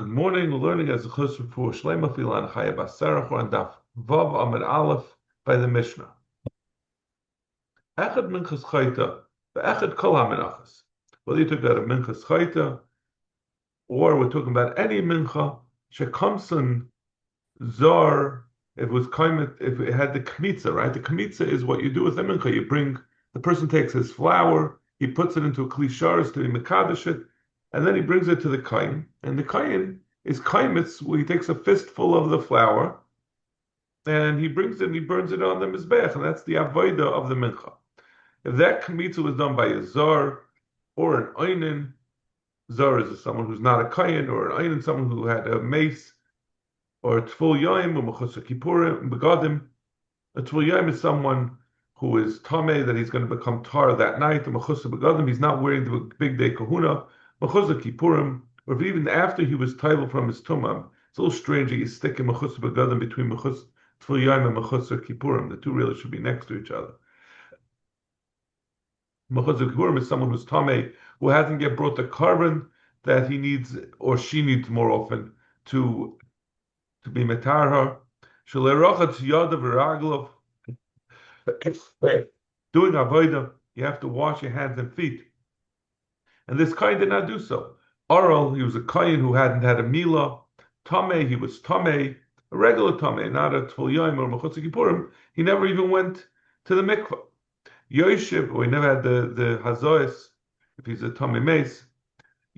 Good morning. We're learning as a chus for Shlema Filan Chaya Basarach on Daf Vav Amid Aleph by the Mishnah. Echad Minchas Chayta, Echad Kol HaMenachos. Whether you took out a Minchas Chayta or we're talking about any Mincha, Shekamson Zar, if it was kaimet, if it had the kmitza, right? The kmitza is what you do with the Mincha. The person takes his flour, he puts it into a klisharis to be mekadosh it, and then he brings it to the kain. And the kain is kaimitz, where he takes a fistful of the flour, and he brings it and he burns it on the mizbech, and that's the avodah of the mincha. If that kmitza was done by a zar or an einin, zar is someone who's not a kain, or an einin, someone who had a mace, or tful yaim, or mechusar kippurim, begadim. A tful yaim is someone who is tameh, that he's going to become tar that night. The mechusar begadim, he's not wearing the big day kahuna. Mechusar kippurim, or if even after he was taival from his tumah, it's a little strange that you stick a mechusar begadim between tful yaim and mechusar kippurim. The two really should be next to each other. Mechusar kippurim is someone who's tameh, who hasn't yet brought the carbon that he needs or she needs more often to be metarha. Shalerachatz yadav v'raglav. Doing avodah, you have to wash your hands and feet. And this kain did not do so. Aral, he was a kain who hadn't had a milah. Tameh, he was tameh, a regular tameh, not a tful yaim or mechutz kippurim. He never even went to the mikvah. Yoshev, or he never had the hazois, if he's a tameh mace.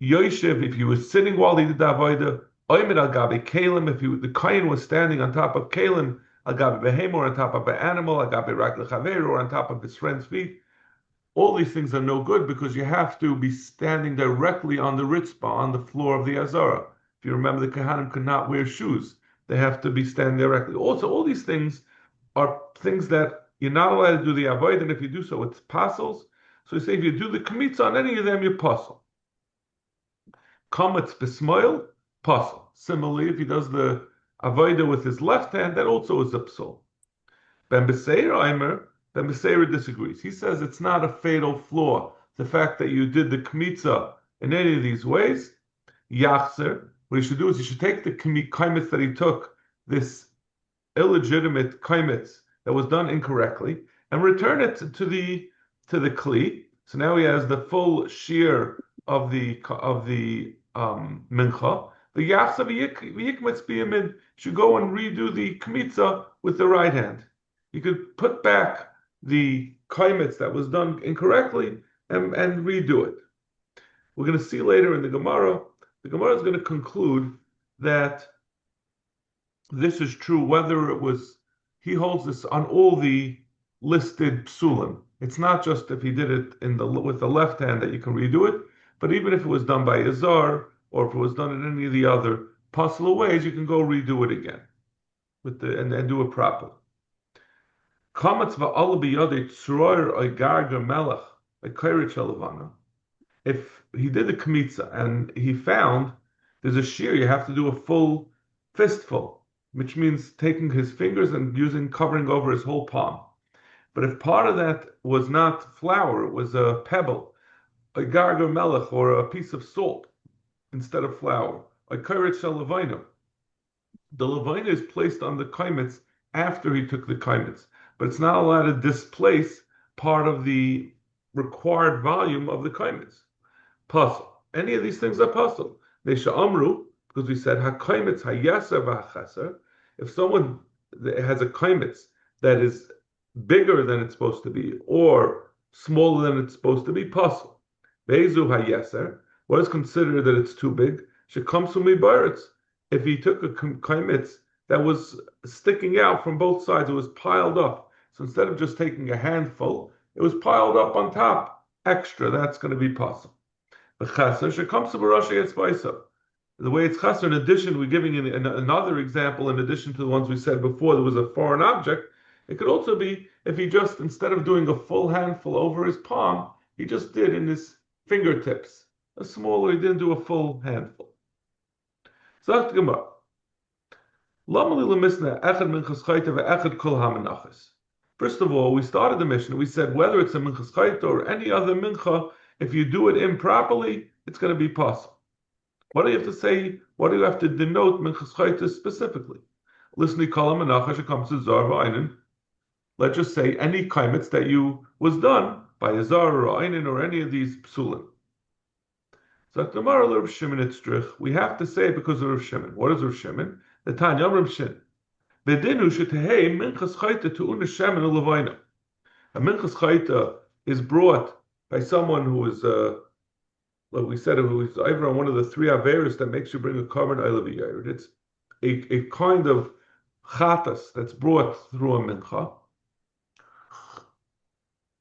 Yoshev, if he was sitting while he did the avodah. Oimid al gabi kalim, if the kain was standing on top of kalim, al gabi behem, or on top of an animal, al gabi rak lechaver, or on top of his friend's feet. All these things are no good because you have to be standing directly on the ritzpah, on the floor of the azara. If you remember, the Kohanim could not wear shoes. They have to be standing directly. Also, all these things are things that you're not allowed to do the avoid, and if you do so, it's passels. So you say if you do the kmitza on any of them, you're passel. Kametz besmoil, passel. Similarly, if he does the avodah with his left hand, that also is a psul. Ben Beseir Aimer, Ben Beseir disagrees. He says it's not a fatal flaw. The fact that you did the kmitza in any of these ways, yachzer, what he should do is he should take the kaimitz that he took, this illegitimate kaimitz that was done incorrectly, and return it to the kli. So now he has the full shear of the mincha. The yachzer v'yikmitz biyamin should go and redo the kmitza with the right hand. You could put back the kaimitz that was done incorrectly and redo it. We're going to see later in the Gemara. The Gemara is going to conclude that this is true whether it was, he holds this on all the listed psulim. It's not just if he did it with the left hand that you can redo it, but even if it was done by a zar, or if it was done in any of the other possible ways, you can go redo it again and do it properly. If he did the kmitza and he found there's a shear, you have to do a full fistful, which means taking his fingers and covering over his whole palm. But if part of that was not flour, it was a pebble, a garger melech, or a piece of salt instead of flour, a kairet shel levina. The levina is placed on the kaimitz after he took the kaimitz, but it's not allowed to displace part of the required volume of the kaimitz. Puzzle. Any of these things are puzzle. Nesha amru, because we said hakaimitz hayaser v'hachaser. If someone has a kaimitz that is bigger than it's supposed to be or smaller than it's supposed to be, puzzle. Bezu hayaser. What is considered that it's too big? Shekamsu mibaretz. If he took a kaimitz that was sticking out from both sides, it was piled up. So instead of just taking a handful, it was piled up on top, extra. That's going to be possible. The way it's chaser, in addition, we're giving another example in addition to the ones we said before, there was a foreign object. It could also be if he just, instead of doing a full handful over his palm, he just did in his fingertips. A smaller, he didn't do a full handful. So that's the Gemara. First of all, we started the mission. We said whether it's a minchas chayta or any other mincha, if you do it improperly, it's going to be possible. What do you have to say? What do you have to denote Minchas Chayta specifically? Listen to Kol Menachos, it comes to Zar V'Einin. Let's just say any kaimitz that you was done by a Zar or Einin or any of these psulim. So tomorrow, Rav Shimon Itzrich, we have to say it because of Rav Shimon. What is Rav Shimon? The Tanya Rav Shimon. Bedinu shetehei minchas chayta to una shemen ulevaina. A minchas chayta is brought by someone who is, like we said, who is either on one of the three averis that makes you bring a carbon olav. It's a kind of chatas that's brought through a mincha,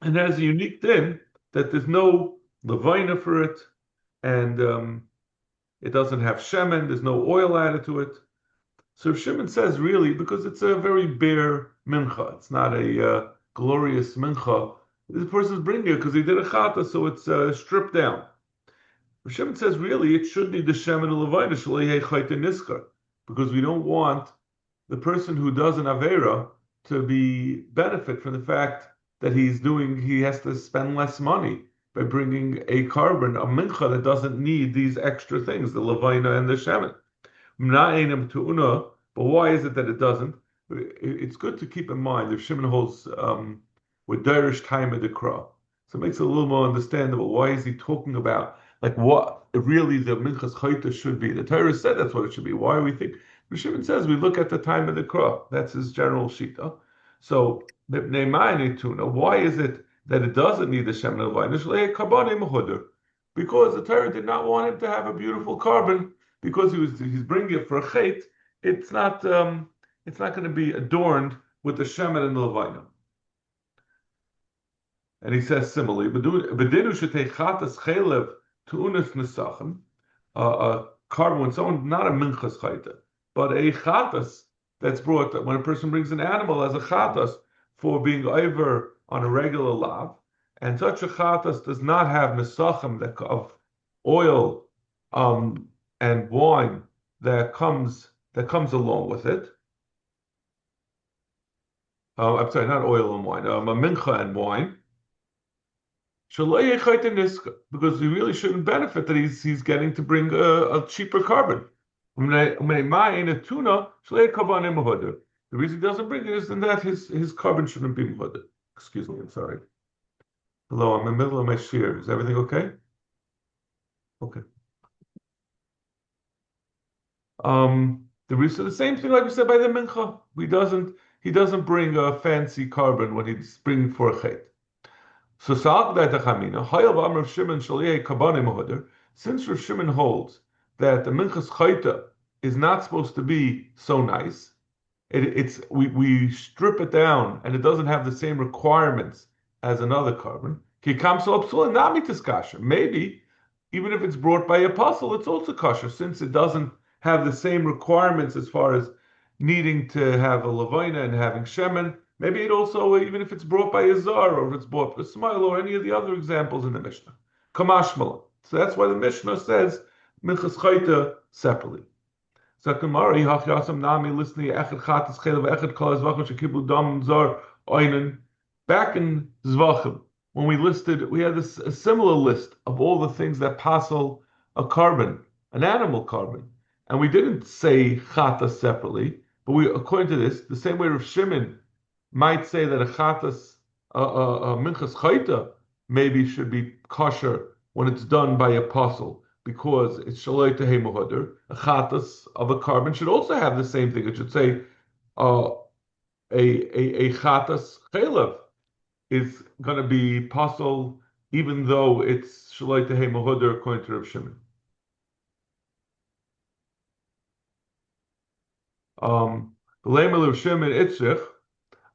and has a unique thing that there's no levaina for it, and it doesn't have shemen. There's no oil added to it. So Shimon says, really, because it's a very bare mincha, it's not a glorious mincha. This person's bringing it because he did a chata, so it's stripped down. Shimon says, really, it should be the Shem and the Levina, Shalei Chayte Niskar, because we don't want the person who does an Avera to be benefit from the fact that he has to spend less money by bringing a carbon, a mincha that doesn't need these extra things, the Levina and the Shemin. But why is it that it doesn't? It's good to keep in mind if Shimon holds with Derish time of the Kra. So it makes it a little more understandable. Why is he talking about like what really the Minchas Chayta should be? The Torah said that's what it should be. Why do we think? Shimon says we look at the time of the Kra. That's his general shita. So why is it that it doesn't need the Shem and the because the Torah did not want him to have a beautiful carbon because he's bringing it for a chait. It's not going to be adorned with the shemen and the levina. And he says similarly, "Bedinu shetei chatas chelev tu'unas nesachim." A carbon when someone not a minchas chayta, but a chatas that's brought when a person brings an animal as a chatas for being over on a regular lav, and such a chatas does not have nesachim of oil and wine that comes along with it. I'm sorry, not oil and wine. A mincha and wine. Because he really shouldn't benefit that he's getting to bring a cheaper carbon. The reason he doesn't bring it is that his carbon shouldn't be muhadr. Excuse me, I'm sorry. Hello, I'm in the middle of my shir. Is everything okay? Okay. The same thing like we said by the mincha. He doesn't bring a fancy carbon when he's bringing for a chait. So since Rav Shimon holds that the minchas chayta is not supposed to be so nice, we strip it down and it doesn't have the same requirements as another carbon. Maybe even if it's brought by a apostle, it's also kosher since it doesn't have the same requirements as far as needing to have a levina and having shemen. Maybe it also, even if it's brought by a zar or if it's brought by a smile or any of the other examples in the Mishnah. Kamashmala. So that's why the Mishnah says minchas chayta separately. Sakamari hachyasam nami listening echad chatas chelav echad kol zvachim shekibu dam zar oinen. Back in zvachim, when we had a similar list of all the things that passel a carbon, an animal carbon. And we didn't say chata separately, but according to this, the same way Rav Shimon might say that a chatas, a minchas chayta, maybe should be kosher when it's done by a apostle, because it's shaloi tehei muhadr. A chatas of a carbon should also have the same thing. It should say a chatas chelev is going to be apostle, even though it's shaloi tehei muhadr according to Rav Shimon.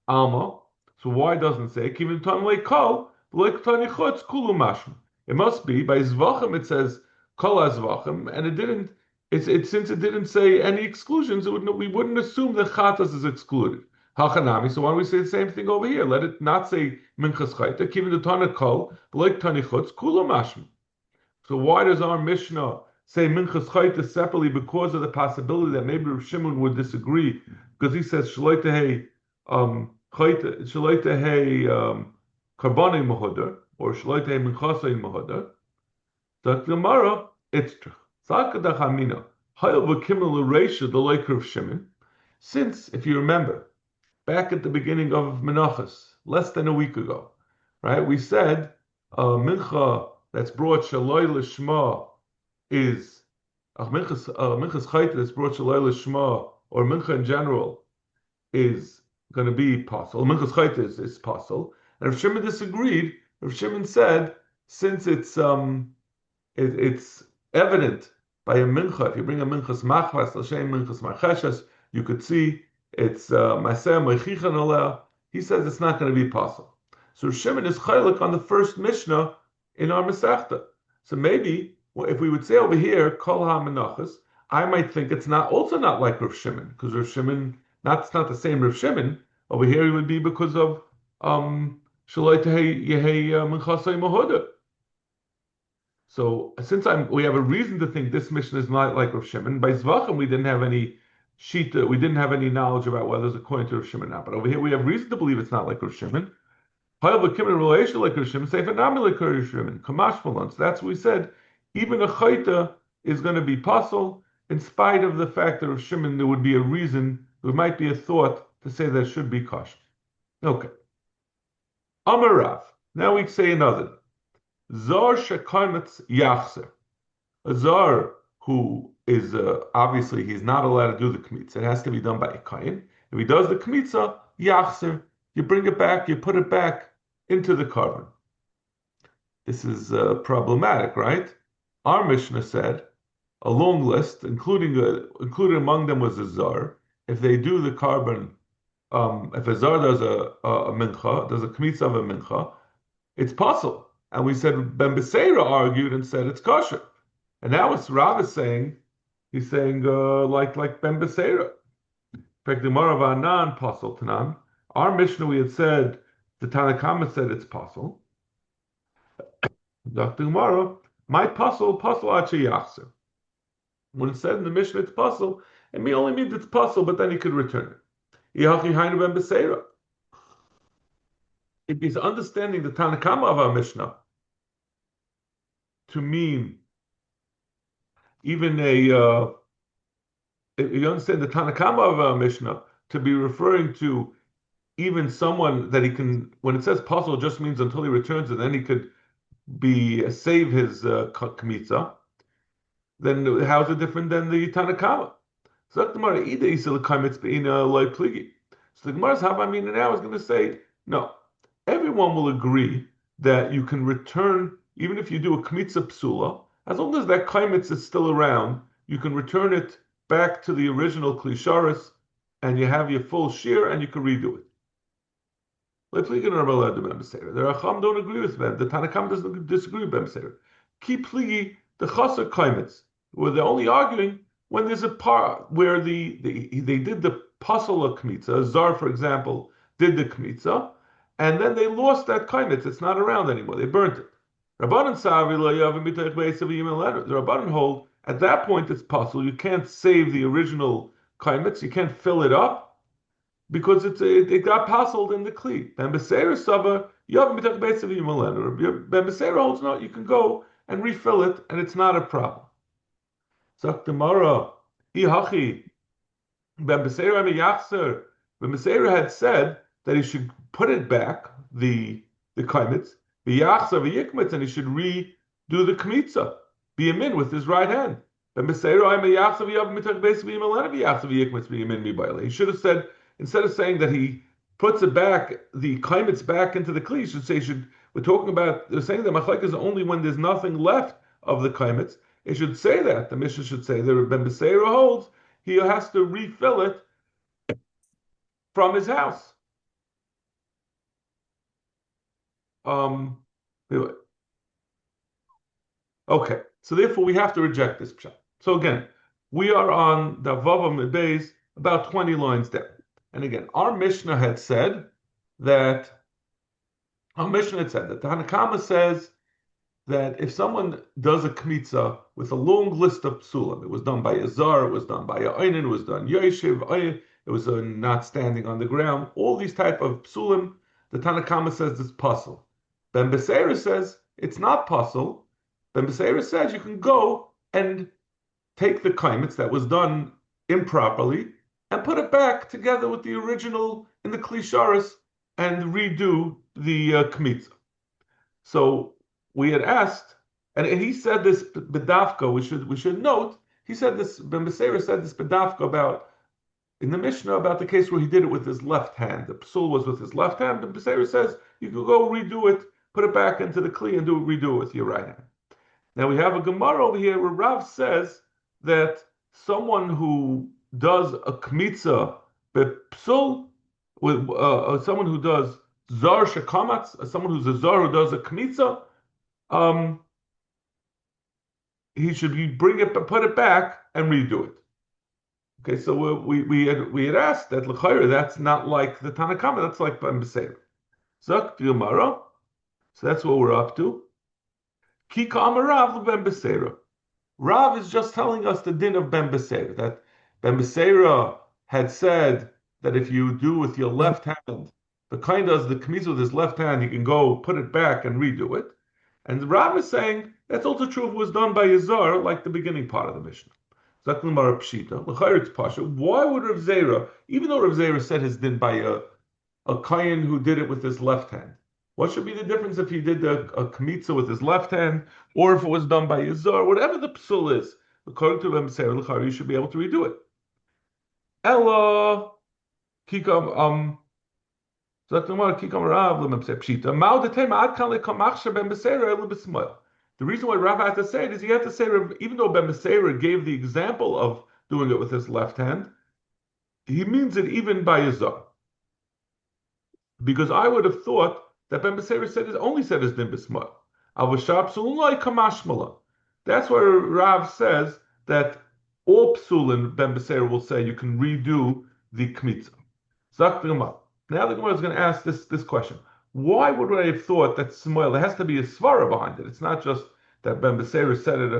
Alma. So why doesn't it say Kivin Tan like Kol, like Tani Chutz Kulu Mashma? It must be by Zvachim it says Kol Zvachim, and it didn't. Since it didn't say any exclusions, we wouldn't assume that Chatas is excluded. Hachanami. So why don't we say the same thing over here? Let it not say Minchas Chayta Kivin Tan Kol, like Tani Chutz Kulu Mashma. So why does our Mishnah say Minchas Chayta separately because of the possibility that maybe Rav Shimon would disagree because he says Shaloi Tehei Shaloi Tehei Karbonei Mahadar or Shaloi Tehei Minchasei Mahadar. The Gemara Itztrich. Since, if you remember, back at the beginning of Menachos, less than a week ago, right? We said mincha that's brought shaloi lishma is minchas chayta that's brought shaloi lishma, or mincha in general is going to be possible. Minchas chayta is possible, and if Shimon disagreed, if Shimon said since it's evident by a mincha. If you bring a minchas machlas, l'shem minchas marcheshes, you could see it's maseh moichichan aleh. He says it's not going to be possible. So Shimon is chaylik on the first Mishnah in our Masechta. So maybe if we would say over here kol ha-menachos, I might think it's not also not like Rav Shimon because Rav Shimon it's not the same Rav Shimon. Over here it would be because of shaloi tehei yehei minchasei mahoda. So since we have a reason to think this mission is not like Rav Shimon, by Zvachim we didn't have any shita, we didn't have any knowledge about whether it's according to Rav Shimon or not. But over here we have reason to believe it's not like Rav Shimon. Relation like Rav Shimon, say like Rav Shimon, Kamash Malon. So that's what we said. Even a chayta is going to be possible, in spite of the fact that Rav Shimon there would be a reason, there might be a thought to say that it should be kosher. Okay. Amarav. Now we say another. Zar shekaimetz yachzer. A zar who is obviously he's not allowed to do the kmitza. It has to be done by a kain. If he does the kmitza, yachzer, you bring it back, you put it back into the carbon. This is problematic, right? Our Mishnah said a long list, including included among them was a zar. If they do the carbon, if a zar does a mincha, does a kmitza of a mincha, it's possible. And we said Ben Beseira argued and said it's kosher. And now it's Rav is saying, he's saying like Ben Beseira. In fact, the Gemara Vanan Pasal Tanan. Our Mishnah we had said the Tanakhama said it's possible. Dr. Gemara, my pasal achi yachser. When it said in the Mishnah it's possible, it may only means it's possible, but then he could return it. Yachi Hainu Ben Beseira. If he's understanding the Tanakhama of our Mishnah to mean even if you understand the Tanakhama of our Mishnah to be referring to even someone that he can, when it says possible, just means until he returns and then he could save his kmitza, then how is it different than the Tanakhama? So the Gemara either he said kaimitz beina loy pligi. So the Gemara's Havamina now is going to say no. Everyone will agree that you can return, even if you do a kmitza psula, as long as that kaimitz is still around, you can return it back to the original klisharis, and you have your full shear, and you can redo it. The Racham don't agree with them. The Tanakhama doesn't disagree with Ben Beseira. Ki pligi the chaser kaimitz, where they're only arguing when there's a part where they did the pasal of kmitza. Zar, for example, did the kmitza, and then they lost that kaimitz. It's not around anymore. They burnt it. The Rabbanan hold at that point it's possible. You can't save the original kaimitz. You can't fill it up because it got pasaled in the kli. Ben Beseira sava Ben Beseira holds no. You can go and refill it, and it's not a problem. Zaktamara ihachi Ben Beseira miyachser. Ben Beseira had said that he should put it back, the kaimitz, v'yachsa v'yikmitz, and he should redo the kmitza, biyamin with his right hand. He should have said, instead of saying that he puts it back, the kaimitz back into the kli, he should say, we're talking about, they're saying that machlek is only when there's nothing left of the kaimitz. It should say that. The Mishnah should say that Ben Beseira holds, he has to refill it from his house. Okay, so therefore we have to reject this pshat. So again, we are on the Vav Beis, about 20 lines down. And again, our Mishnah had said that the Hanakama says that if someone does a kmitza with a long list of psulim, it was done by a zar, it was done by a einin, it was done yoshiv, it was not standing on the ground, all these type of psulim, the Tanakama says it's puzzle. Ben Beseira says it's not puzzle. Ben Beseira says you can go and take the kaimitz that was done improperly and put it back together with the original in the klisharis and redo the kmitza. So we had asked, and he said this bedavka. We should note he said this. Ben Beseira said this bedavka about in the Mishnah about the case where he did it with his left hand. The psul was with his left hand. Ben Beseira says you could go redo it, put it back into the kli, and redo it with your right hand. Now we have a Gemara over here where Rav says that someone who does a kmitza bepsul with someone who does zar shekamatz, someone who's a zar who does a kmitza, um, he should bring it, put it back, and redo it. Okay, so we had asked that l'chayr that's not like the Tanakama, that's like Ben Beseir. Zak Gemara, so that's what we're up to. Kika Amarav Ben Beseira. Rav is just telling us the din of Ben Beseira, that Ben Beseira had said that if you do with your left hand, the kind does the kmiz with his left hand, he can go put it back and redo it. And Rav is saying that's also true if it was done by Yazar, like the beginning part of the Mishnah. Zaklimar Pshita, L'chayr Pasha. Why would Rav Zera, even though Rav Zera said his din by a kayan who did it with his left hand, what should be the difference if he did a kmitza with his left hand, or if it was done by Yazar, whatever the psul is, according to Rav Zera, you should be able to redo it. Ella kikam Zaklimar kikam Rav Pshita. Mao de tema ad kan lekamachsha ben Beseira elu b'smoil. The reason why Rav had to say it is he had to say, even though Ben Beseira gave the example of doing it with his left hand, he means it even by Yazar. Because I would have thought that Ben Beseira only said his din b'smoil. That's why Rav says that all psulin Ben Beseira will say you can redo the kmitza. Now the Gemara is going to ask this question. Why would I have thought that smoil? There has to be a svara behind it. It's not just that Ben Beseira said it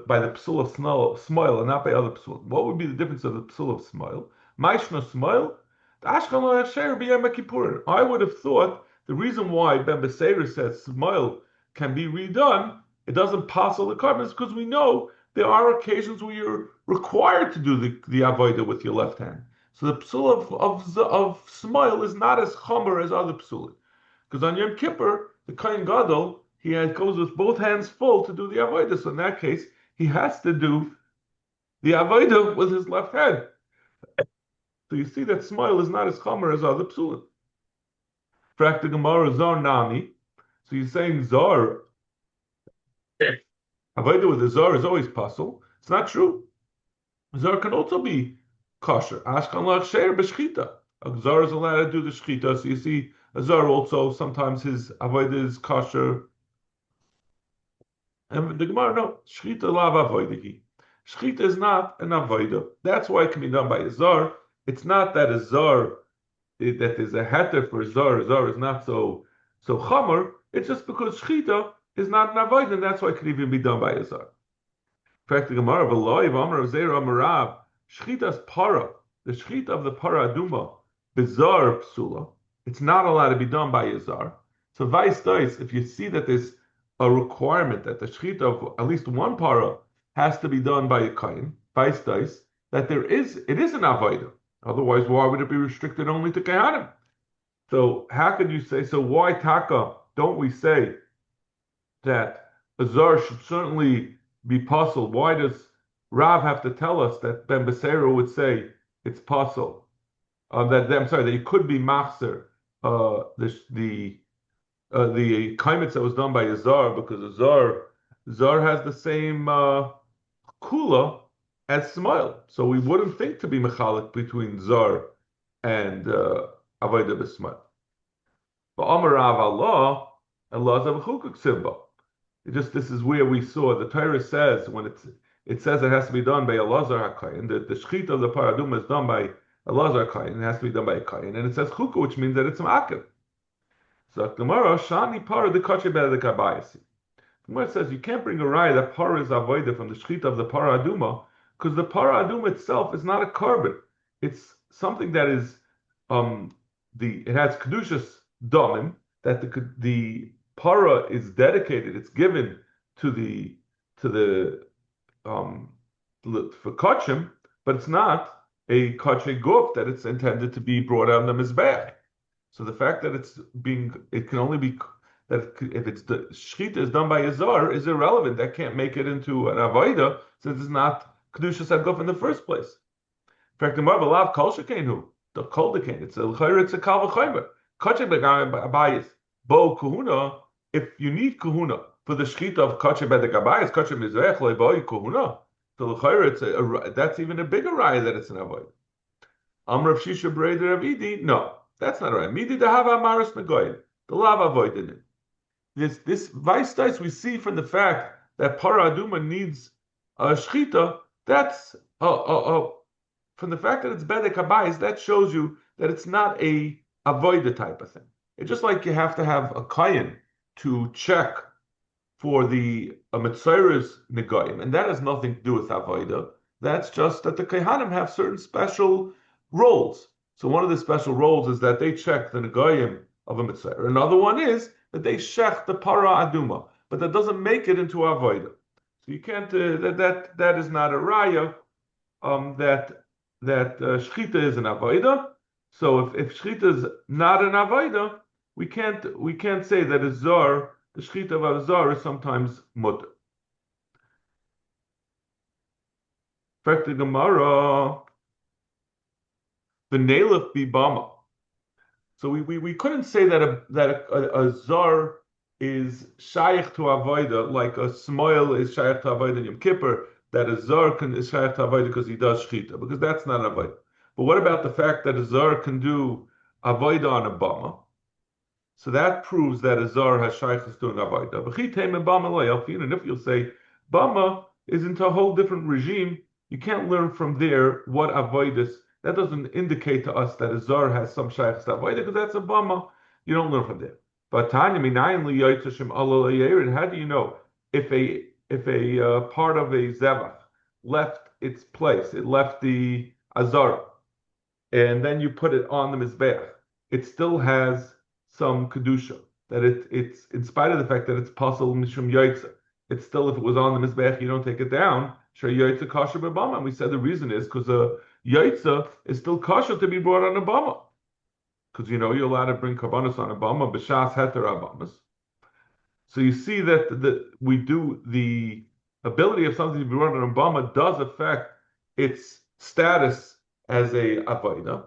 by the psul of smoil and not by other psul. What would be the difference of the psul of smoil? Maishna smoil, I would have thought the reason why Ben Beseira says smoil can be redone, it doesn't pass all the carbon, is because we know there are occasions where you're required to do the avodah with your left hand. So the psul of smoil is not as chomer as other psulim. Because on Yom Kippur, the Kohen Gadol, goes with both hands full to do the avodah. So in that case, he has to do the avodah with his left hand. So you see that smile is not as chomer as other psulim. Frak the Gemara zar nami. So you're saying zar, avodah with the zar is always possible. It's not true. Zar can also be kosher. Ashkan la'asher b'shchita. A zar is allowed to do the shchita. So you see, a zar also sometimes his avodah is kosher. And the Gemara, no, shchita lav avodah. Shchita is not an avodah. That's why it can be done by a zar. It's not that a zar, that is a heter for zar. Zar is not so chomer. It's just because shchita is not an avodah, and that's why it can even be done by a zar. In fact, the Gemara of Eloi, Amar of Zera Amarav, shchita's para, the shchita of the para aduma, bizarre psula. It's not allowed to be done by Yazar. So vice dice, if you see that there's a requirement that the shechita of at least one para has to be done by a kain, vice dice, that it is an avodah. Otherwise, why would it be restricted only to kahanim? So how could you say, so why taka don't we say that a zar should certainly be puzzled? Why does Rav have to tell us that Ben Beseira would say it's puzzled? That you could be machzer the kaimitz that was done by a zar, because a zar has the same kula as smoil, so we wouldn't think to be mechalik between zar and avodah b'smoil. But Amar Rav Allah zavchukuk simba. This is where we saw the Torah says when it says it has to be done by Elazar HaKayin. The shechita of the paraduma is done by Elazar Kayin, it has to be done by a Kayin, and it says chukah, which means that it's ma'akev. So Gemara shani para the kache be'ed the kabayasi. Gemara says you can't bring a raya that para is avodah from the shechita of the para aduma, because the para aduma itself is not a carbon. It's something that is it has kedushas domim, that the para is dedicated, it's given to the for kachim, but it's not a kachim guf that it's intended to be brought on the mizbeach. So the fact that it can only be that if it's the shechita is done by a zar is irrelevant. That can't make it into an avodah since it's not kedushas haguf in the first place. In fact, the marvel lav kol shekenu the kol dekain. It's a kal v'chaymer. Kachim begabayis bo kahuna. If you need kahuna for the shechita of kachim begabayis, kachim mizvech loy bo kahuna. So that's even a bigger raya that it's an avodah. Amr of Shisha Breder of Idi, no, that's not right. Midi dehava maris negoyim, the lava avoided it. This vice we see from the fact that para aduma needs a shchita. That's from the fact that it's bedek habayis, that shows you that it's not a avoida type of thing. It's just like you have to have a kayin to check for the mitzvahs negoyim, and that has nothing to do with avoida. That's just that the kehanim have certain special roles. So one of the special roles is that they check the negoyim of a mitzvah. Another one is that they shech the para aduma, but that doesn't make it into avodah. So you can't that is not a raya that shchita is an avodah. So if shchita is not an avodah, we can't say that a zar, the shchita of a zar is sometimes mutter. In fact, the Gemara, the naileth be bama. So we couldn't say that a zar is shaykh to avoida like a smoil is shaykh to avoida in Yom Kippur, that a zar is shaykh to avoida because he does shchita, because that's not avoida. But what about the fact that a zar can do avoida on a bama? So that proves that a zar has shaykhs doing avoida. And if you'll say bama is into a whole different regime, you can't learn from there what avoidus. That doesn't indicate to us that a zar has some shaykhs to avoida, because that's a bama. You don't learn from there. But Tanya minayin liyotzashim alal yerid. How do you know if a part of a zevach left its place, it left the azara, and then you put it on the mizbeach, it still has some kedusha. That it's in spite of the fact that it's pasul mishum yotza, it's still, if it was on the mizbeach, you don't take it down. Shar yotza kasher b'bama. And we said the reason is because a yotza is still kasher to be brought on a bama. Because you're allowed to bring karbanos on a bama, b'shas heter abamas. So you see that we do the ability of something to be brought on a bama does affect its status as a avodah.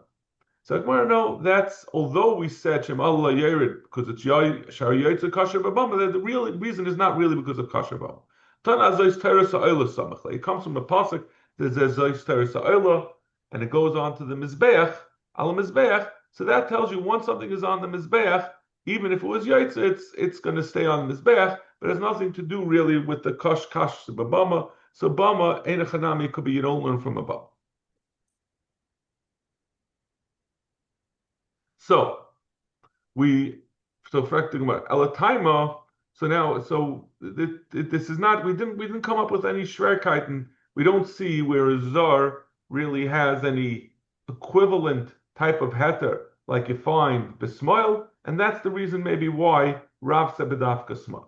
So no, that's, although we said Shem Allah Yerid because it's Shar Yotze Kasher B'Bama, the real reason is not really because of Kasher B'Bama. Tan Azois Teres Ha'olah Samachle. It comes from a pasuk that says Zois Teres Ha'olah, and it goes on to the Mizbeach, Al Mizbeach. So that tells you once something is on the Mizbeach, even if it was Yotze, it's going to stay on the Mizbeach, but it has nothing to do really with the Kash B'Bama. So Bama, Ein Chanami, could be you don't learn from a Bama. So Elataima. This is not, we didn't come up with any Shrekheiten. We don't see where a zar really has any equivalent type of heter like you find besmoil, and that's the reason maybe why Rav said bedafka sma.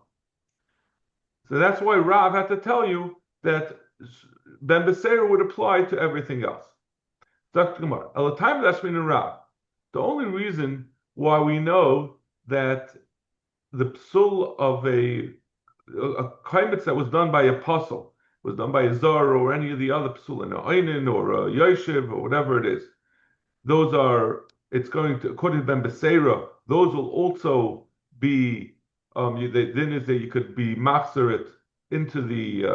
So that's why Rav had to tell you that Ben Beseir would apply to everything else. Dr. Gemara, Elataima Dashmin and Rav. The only reason why we know that the psul of a kaimitz that was done by a pasul, was done by a zar or any of the other psul, an einin or a yoshev or whatever it is, those are, it's going to, according to Ben Beseira, those will also be, then is that you could be machzer it into the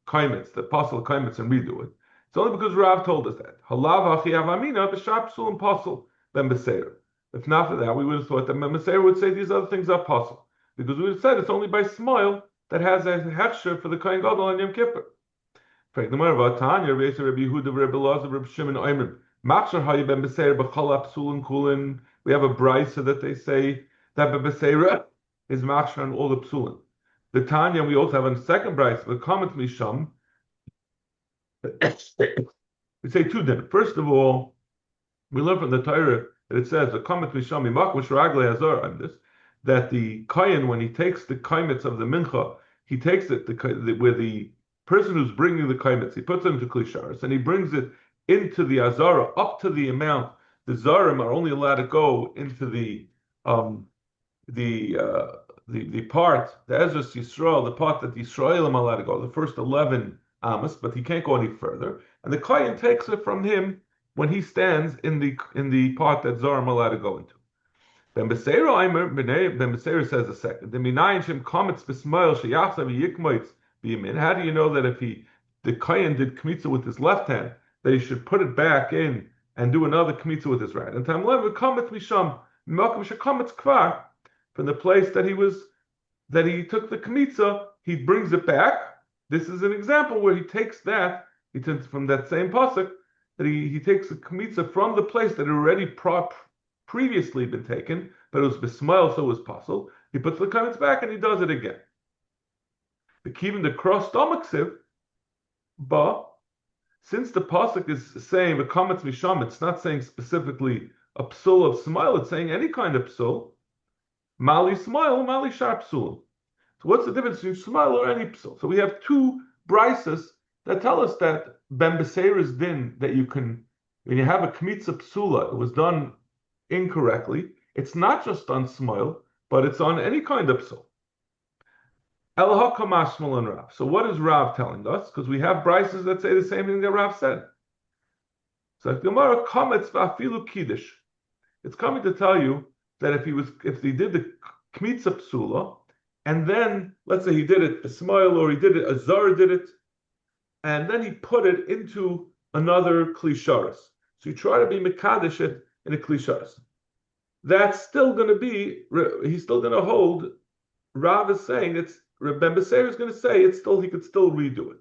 kaimitz, the pasul kaimitz, and redo it. It's only because Rav told us that. Halav hachi avamina b'shar psul and pasul. Ben Beseir. If not for that, we would have thought that Ben Beseir would say these other things are possible, because we would have said it's only by smoil that has a hechsher for the Kohen Gadol on Yom Kippur. We have a brisa that they say that Ben Beseir is machshir on all the psulin. The Tanya, we also have a second brisa, the comment misham. We say two things. First of all, we learn from the Torah that it says, that the kohen, when he takes the kaimitz of the mincha, he takes it where the person who's bringing the kaimitz, he puts it into klisharis and he brings it into the azara up to the amount the zarim are only allowed to go into um the uh the part, the Ezras Yisrael, the part that the Yisraelim are allowed to go, the first 11 amas, but he can't go any further. And the kohen takes it from him when he stands in the part that zarim are allowed to go into. Ben Beseira says a second. The minayin shem kametz b'smail sheyachsav yikmoitz b'yamin. How do you know that if the kohen did kmitza with his left hand, that he should put it back in and do another kmitza with his right? And tamlev kametz misham makom shekametz kvar, from the place that he took the kmitza, he brings it back. This is an example where he takes that, he takes from that same pasuk, that he takes the kmitza from the place that had already previously been taken, but it was besmail, so it was possible. He puts the comments back and he does it again. The kivin, the cross stomach sieve, but since the pasuk is saying the comments misham, it's not saying specifically a psul of smile, it's saying any kind of psul. Mali smile, mali sharp psul. So what's the difference between smile or any psul? So we have two brises that tell us that ben beseira's din, that you can, when you have a kmitza psula, it was done incorrectly, it's not just on smile, but it's on any kind of psul. El hakamashmal and Rav. So what is Rav telling us? Because we have brises that say the same thing that Rav said. So Gemara comments v'afilu kiddush. It's coming to tell you that if he did the kmitza psula, and then let's say he did it a smile, or he did it a zar did it, and then he put it into another klisharis. So you try to be mekadesh it in a klisharis. That's still going to be, he's still going to hold. Rav is saying Ben Beseir is going to say he could still redo it.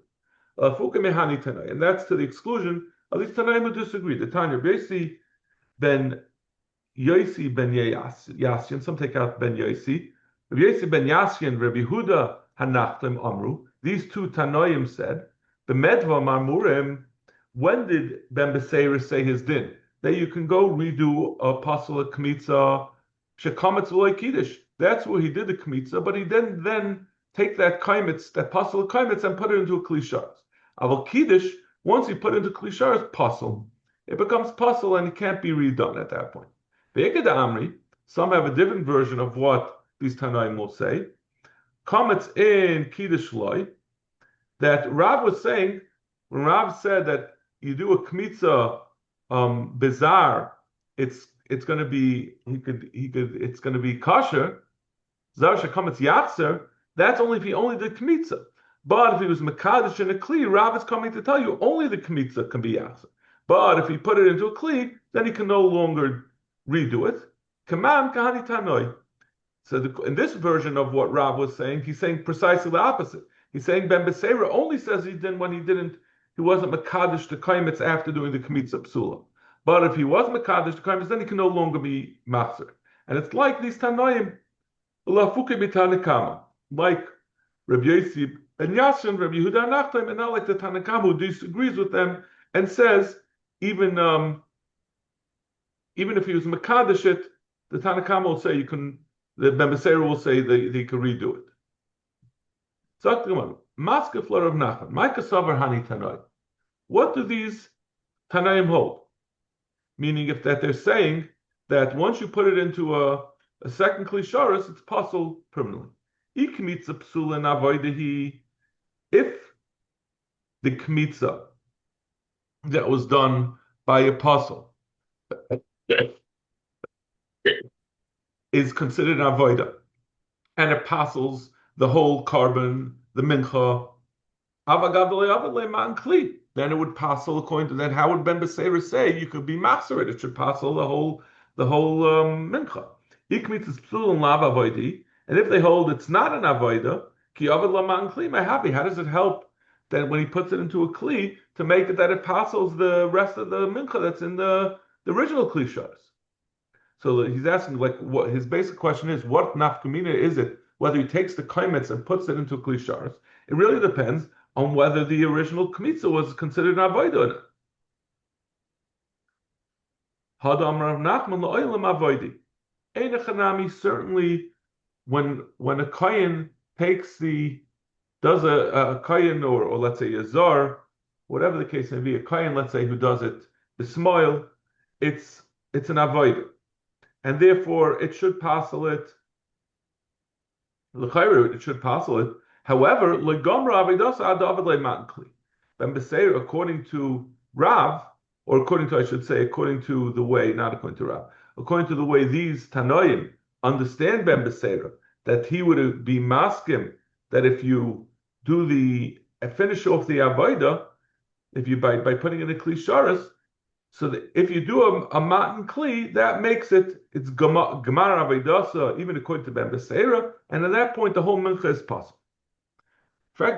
And that's to the exclusion of these Tanaim who disagree. The Tanya Yosi ben Yasyan, some take out ben Yosi. Yosi ben Yasyan, Rabbi Huda Hanachlim Amru. These two Tanoim said, B'medva Marmurim, when did Ben Beseir say his din? That you can go redo a pasal kmitza shekametz v'loy kiddush. That's where he did the kmitza, but he then take that kaimitz, that pasal kaimitz, and put it into a klisharis. Aval kiddush, once you put it into klisharis pasal, it becomes pasal and it can't be redone at that point. Ve'ekad amri, some have a different version of what these Tanaim will say. Kametz in kiddush loy, that Rav was saying, when Rav said that you do a kmitza bizarre, it's going to be it's going to be kosher. Zar shekametz yatzer. That's only if he only did kmitza. But if he was mekadesh in a kli, Rav is coming to tell you only the kmitza can be yatzer. But if he put it into a kli, then he can no longer redo it. Kamam kahani tanoi. So in this version of what Rav was saying, he's saying precisely the opposite. He's saying Ben Beseira only says he did when he wasn't mekadesh the kaimitz after doing the kmitza psula. But if he was mekadesh the kaimitz, then he can no longer be machzer. And it's like these Tanoim, lafuke b'tanakama, like Rabbi Yosi ben Yashin, Rabbi Yehuda Nachlim, and not like the Tanakama who disagrees with them and says even if he was mekadesh it, the Tanakama will say the Ben Beseira will say that he can redo it. What do these Tanaim hold? Meaning, if that they're saying that once you put it into a second klisharis, it's possible permanently. If the kmitza that was done by a pasul is considered an avodah, and it passes the whole carbon, the mincha, then it would passel according to that. How would Ben Beseira say you could be machzer it? It should passel the whole mincha. And if they hold it's not an avodah, how does it help that when he puts it into a kli to make it that it passels the rest of the mincha that's in the original kli shars? So he's asking, like, what his basic question is: what nafkamina is it? Whether he takes the kaimitz and puts it into kli shars, it really depends on whether the original kmitza was considered an avodah or not. Hadam Rav Nachman la'olam avodah. Ein echanami, certainly when a kohen takes the does a kohen or let's say a zar, whatever the case may be, a kohen, let's say, who does it, the smoil, it's it's an avodah, and therefore it should passel it. L'chayru, it should passel it. However, legomra avidas ad avad le'matan kli. Ben Beseir, according to Rav, or according to, I should say, according to the way, not according to Rav, according to the way these Tanoim understand Ben Beseir, that he would be maskim, that if you do the finish off the avodah, if you by putting in a kli, so that if you do a matan kli, that makes it's gemar avedasa, even according to Ben Beseira, and at that point the whole mincha is possible. I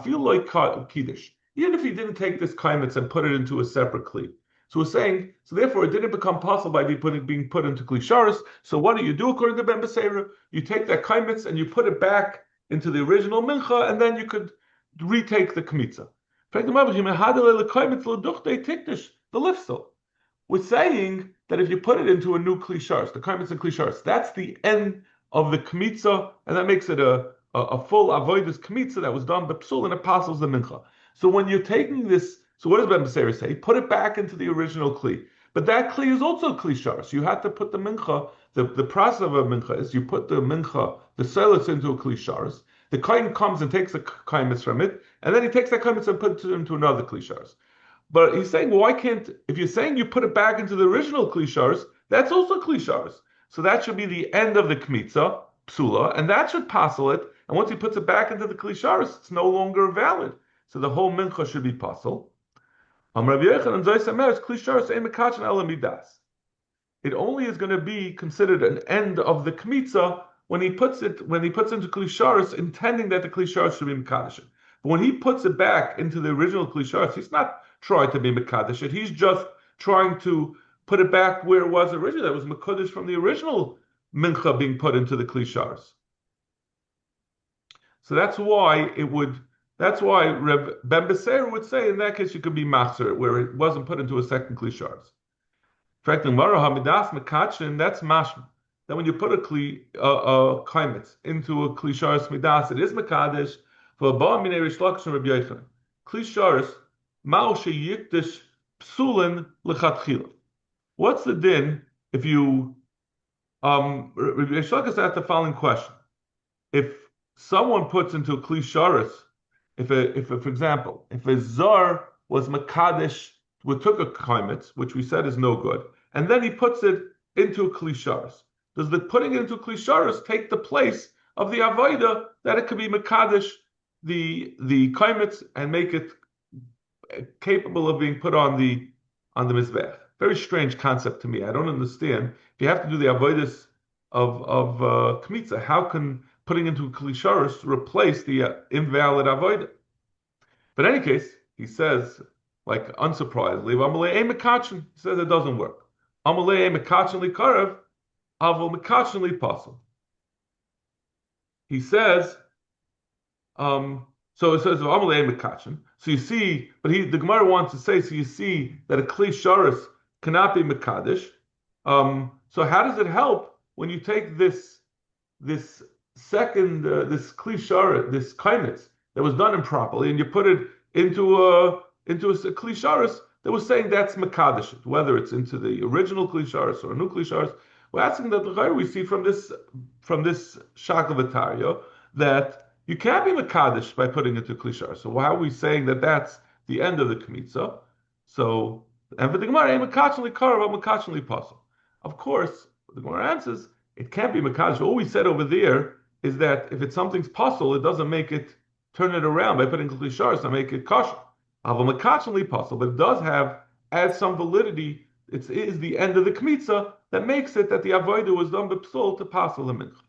feel like kiddush. Even if he didn't take this kaimitz and put it into a separate kli. So we're saying, so therefore it didn't become possible by being put into kli sharis. So what do you do according to Ben Beseira? You take that kaimitz and you put it back into the original mincha, and then you could retake the kmitza. The lifsel. We're saying that if you put it into a new klishars, the kaimitz and klishars, that's the end of the kmitza, and that makes it a full avoidus kmitza that was done by psul and apostles the mincha. So when you're taking this, so what does Ben Beseir say? Put it back into the original kli. But that kli is also klishars. So you have to put the mincha, the process of a mincha is you put the mincha, the silence into a klishars. The kohen comes and takes the kaimitz from it, and then he takes that kaimitz and puts it into another klishars. But he's saying, well, why can't, if you're saying you put it back into the original klishars, that's also klishars. So that should be the end of the kmitza, psula, and that should passel it. And once he puts it back into the klishars, it's no longer valid. So the whole mincha should be passel. It only is going to be considered an end of the kmitza when he puts into klisharis, intending that the klisharis should be mekadosh. But when he puts it back into the original klisharis, he's not trying to be mekadosh. He's just trying to put it back where it was originally. That was mekadosh from the original mincha being put into the klisharis. So that's why it would. That's why Reb Ben Beseir would say in that case you could be machzer where it wasn't put into a second klisharis. In fact, that's mashma. That when you put a kaimitz into a klisharis midas, it is mekadesh for a ba minei Rish Lakish and Rabbi Yochanan. Klisharis ma'al sheyikdish psulin lechatchila. What's the din if you Rabbi Rish Lakish asked the following question: if someone puts into a klisharis, if for example, if a zar was mekadesh, we took a kaimitz, which we said is no good, and then he puts it into a klisharis. Does the putting it into klisharis take the place of the avodah that it could be mekadesh the kaimitz and make it capable of being put on the mizbech? Very strange concept to me. I don't understand. If you have to do the avodas of kmitza, how can putting into klisharis replace the invalid avodah? But in any case, he says, like unsurprisingly, he says it doesn't work. He says, so it says so you see, but the Gemara wants to say, so you see that a kli sharis cannot be mekadesh. So how does it help when you take this second this kli sharis, this kaimitz that was done improperly, and you put it into a kli sharis that was saying that's mekadesh, whether it's into the original kli sharis or a new kli sharis? We're asking that the we see from this shakavatario that you can't be mekadesh by putting it to klishar. So how are we saying that that's the end of the kmitza? So and for the Gemara, mekachli karav, mekachli pasul. Of course, the Gemara answers it can't be mekadesh. All we said over there is that if it's something's pasul, it doesn't make it turn it around by putting klishar, so make it kosher. Aval mekachli pasul, but it does add some validity. It is the end of the kmitza that makes it that the avodah was done b'psul to pasul the mincha.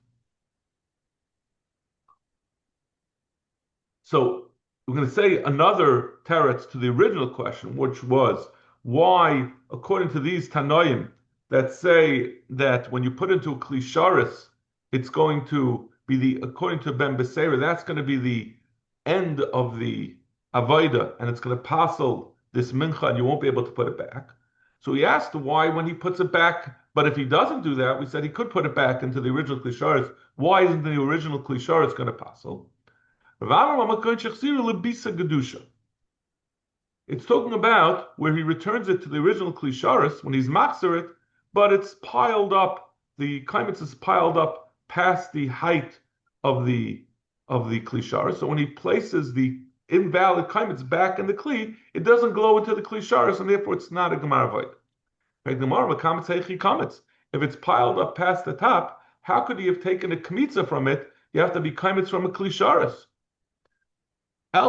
So we're going to say another teretz to the original question, which was why, according to these Tanoim that say that when you put into a klisharis, it's going to be according to Ben Beseira, that's going to be the end of the avodah, and it's going to pasul this mincha, and you won't be able to put it back. So he asked why when he puts it back, but if he doesn't do that, we said he could put it back into the original klisharis. Why isn't the original klisharis going to pasul? It's talking about where he returns it to the original klisharis when he's machzer it, but it's piled up. The kaimitz is piled up past the height of the klisharis. So when he places the invalid kaimitz back in the kli, it doesn't glow into the klisharis, and therefore it's not a gemara void. If it's piled up past the top, how could he have taken a kmitza from it? You have to be kaimitz from a klisharis. We're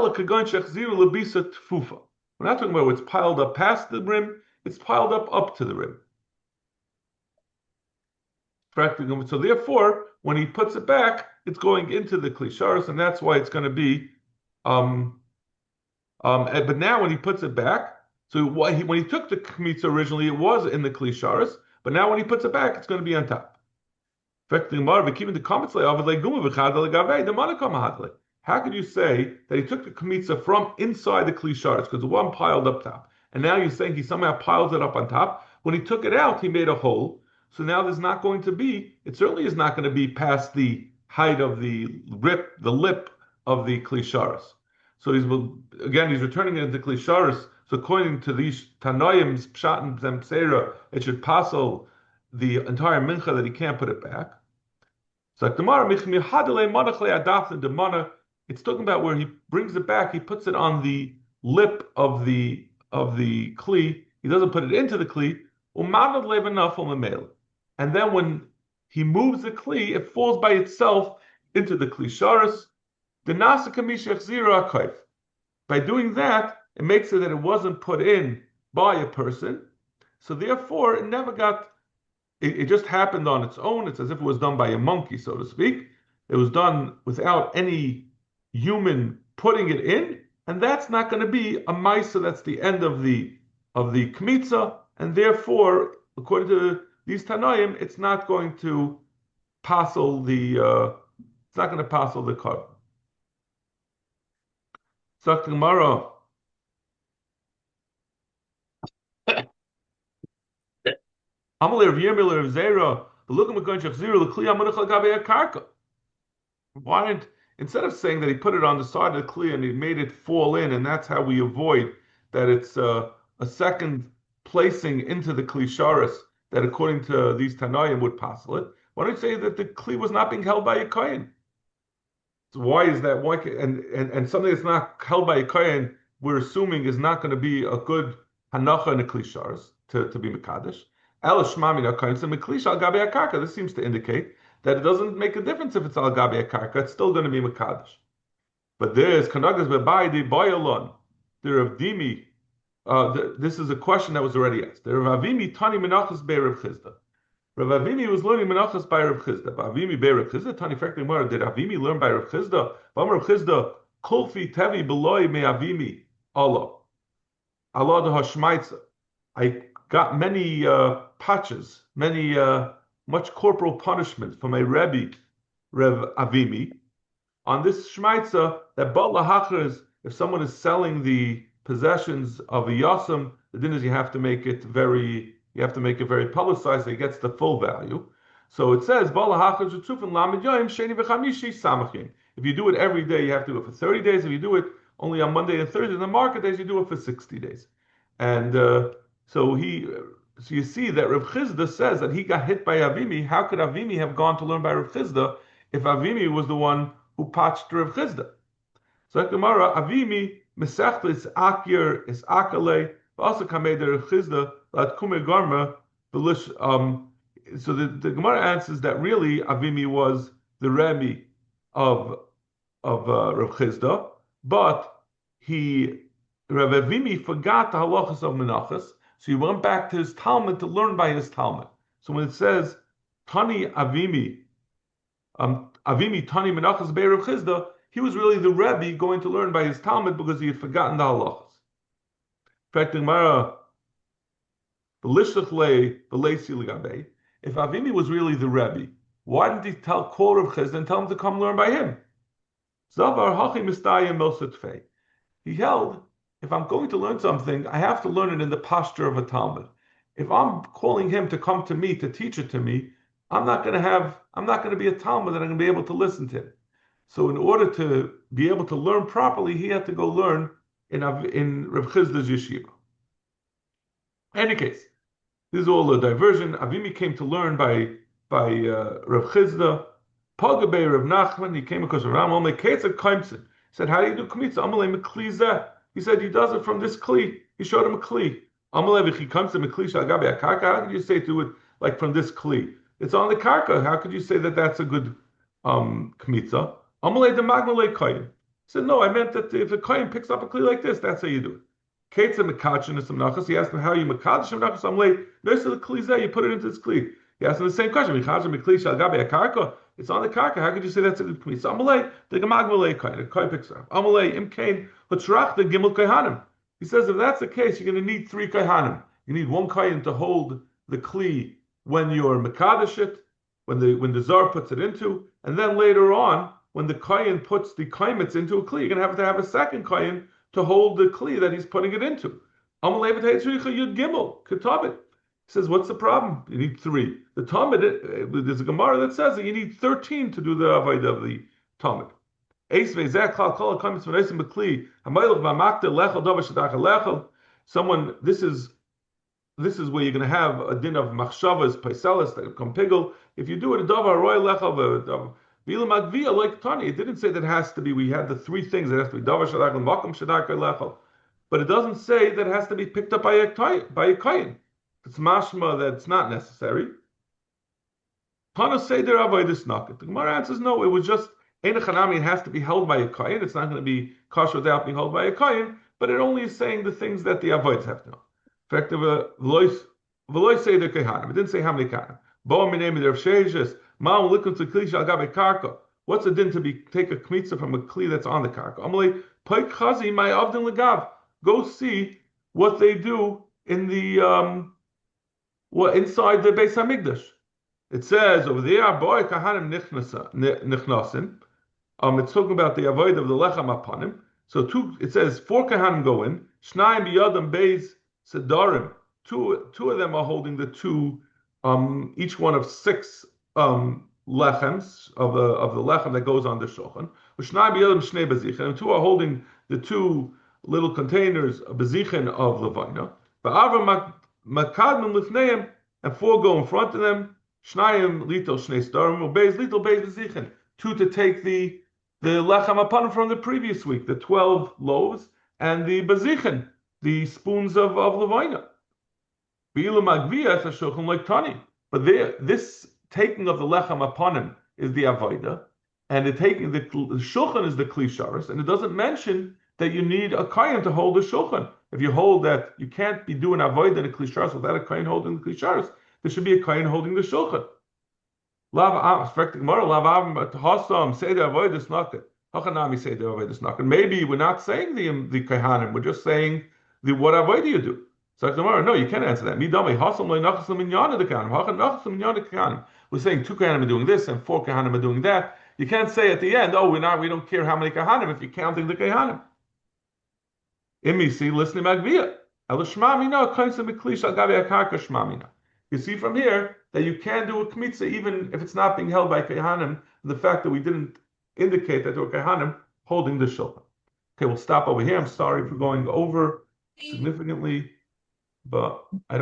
not talking about what's piled up past the rim, it's piled up to the rim. So therefore, when he puts it back, it's going into the klisharis, and that's why it's going to be. But now when he puts it back, so when he took the kmitza originally, it was in the klisharis, but now when he puts it back, it's going to be on top. How could you say that he took the kmitza from inside the klisharis because the one piled up top, and now you're saying he somehow piles it up on top? When he took it out, he made a hole. So now there's not going to be. It certainly is not going to be past the height of the lip of the klisharis. So he's returning it into klisharis. So according to these tanoim's pshat and zemsera, it should passel the entire mincha that he can't put it back. So it's talking about where he brings it back. He puts it on the lip of the kli. He doesn't put it into the kli. And then when he moves the kli, it falls by itself into the klisharis. By doing that, it makes it that it wasn't put in by a person. So therefore, it never got. It just happened on its own. It's as if it was done by a monkey, so to speak. It was done without any human putting it in, and that's not going to be a maisa. That's the end of the kmitza, and therefore, according to these tanoim, it's not going to passel the carbon. Sagt the Gemara. Why didn't, instead of saying that he put it on the side of the kli and he made it fall in, and that's how we avoid that it's a second placing into the klisharis that according to these tanoim would passel it? Why don't you say that the kli was not being held by a kohen? So why is that? Why and something that's not held by a kohen, we're assuming is not going to be a good hanacha in a klisharis to be mekadesh. This seems to indicate that it doesn't make a difference if it's al gabi akarka; it's still going to be mekadesh. But there's kanagas bebaydi boyalon. There of dimi. This is a question that was already asked. There of avimi tani menachos bei Rav Chizda. Rav Avimi was learning menachos by Rav Chizda. Avimi bei Rav Chizda. Tani frankly more. Did Avimi learn by Rav Chizda? Rav Chizda kulfi tevi beloy me Avimi Allah. Allah the hashmaitza. I got many patches, many much corporal punishment from a Rebbe, Rev Avimi, on this shmaitza that Bala Hachras, if someone is selling the possessions of a yasam, the din is you have to make it very publicized so it gets the full value. So it says Bala Hachras Tzufin Lamed Yom Sheni v'Chamishi Samachim. If you do it every day, you have to do it for 30 days. If you do it only on Monday and Thursday, the market days, you do it for 60 days. And so you see that Rav Chizda says that he got hit by Avimi. How could Avimi have gone to learn by Rav Chizda if Avimi was the one who patched Rav Chizda? So Gemara, Avimi mesechta is akir is akale also kamei Rav Chizda lat kume garma belish. So the Gemara answers that really Avimi was the Rebbe of Rav Chizda, but Rav Avimi forgot the halachas of Menachos. So he went back to his Talmud to learn by his Talmud. So when it says Tani Avimi, Avimi Tani Menachos bei Rav Chizda, he was really the Rebbe going to learn by his Talmud because he had forgotten the halachas. In fact, if Avimi was really the Rebbe, why didn't he call Rav Chizda and tell him to come learn by him? He held, if I'm going to learn something, I have to learn it in the posture of a Talmud. If I'm calling him to come to me to teach it to me, I'm not going to be a Talmud that I'm going to be able to listen to him. So in order to be able to learn properly, he had to go learn in Rav Chizda's yeshiva. In any case, this is all a diversion. Avimi came to learn by Rav Chizda. Pagabei Rav Nachman, he came across Ram. He said, "How do you do kmitza?" Amalei mekli zeh. He said he does it from this kli. He showed him a kli. Amalei v'chi kamsa mekli shalgabe akarka. How could you say do it like from this kli? It's on the karka. How could you say that that's a good kmitza? Amalei de magmalei koyin. He said, "No, I meant that if a koyin picks up a kli like this, that's how you do it." Ketza mekachin is Menachos. He asked him how you mekadosh Menachos. Amalei notice the kli zeh. You put it into this kli. He asked him the same question. It's on the karka. How could you say that's a good kmitza? Amalei the gemagmalei koyin. The koyin picks up. Amalei imkain l'tzrach the gimel kohanim. He says if that's the case, you're going to need three kohanim. You need one kohen to hold the kli when you're mekadosh it, when the zar puts it into, and then later on when the kohen puts the kaimitz into a kli, you're going to have a second kohen to hold the kli that he's putting it into. Amalei v'teitzricha yud gimel ketabit. He says, what's the problem? You need three. The Talmud, there's a Gemara that says that you need 13 to do the avodah of the Talmud. Someone, this is where you're going to have a din of machshavas, paiselis, that come pigel. If you do it a davar roy lechel, v'ila like Tani, it didn't say that it has to be. We had the three things. It has to be davar shadach and makom shadach lechel, but it doesn't say that it has to be picked up by a kohen. It's mashma that it's not necessary. Tana say there avodas naket. The Gemara answers no. It was just ein chanami. It has to be held by a kohen. It's not going to be kosher without being held by a kohen. But it only is saying the things that the avodas have to know. In fact, v'loy say the kohanim. It didn't say how many kohanim. Bo minemi der sheishes ma'am likum to kli shal gabe karka. What's the din to take a kmitza from a kli that's on the karka? Amalei paik chazi my avdin legav. Go see what they do in the inside the Beis Hamikdash. It says over there, boy kahanim nichnasim. It's talking about the avoid of the lechem apanim. So it says 4 kahanim go in. Shnayim biyadam beis sedarim. Two of them are holding the two, each one of 6 lechems of the lechem that goes on the shulchan. Shnayim biyadam shnei bezichin. And 2 are holding the 2 little containers of bezichin of levina. Ba'avra makadmim lifneim, and 4 go in front of them. Shnayim litel shnei starim, or beis litel beis bezichin. 2 to take the lechem apanim from the previous week, the 12 loaves, and the bezichin, the spoons of levina. B'ilu magviyas hashulchan like tani. But this taking of the lechem apanim is the avodah, and the shulchan is the klisharis, and it doesn't mention that you need a kohen to hold the shulchan. If you hold that you can't be doing avodah in a klisharis without a kohen holding the klisharis, there should be a kohen holding the shulchan. Maybe we're not saying the kohanim, we're just saying what avodah you do. So no, you can't answer that. We're saying 2 kohanim are doing this and 4 kohanim are doing that. You can't say at the end, we don't care how many kohanim if you're counting the kohanim. Imisi listening magvia. You see from here that you can do a kmitza even if it's not being held by kohanim. The fact that we didn't indicate that there were kohanim holding the shulchan. Okay, we'll stop over here. I'm sorry for going over significantly, but I don't.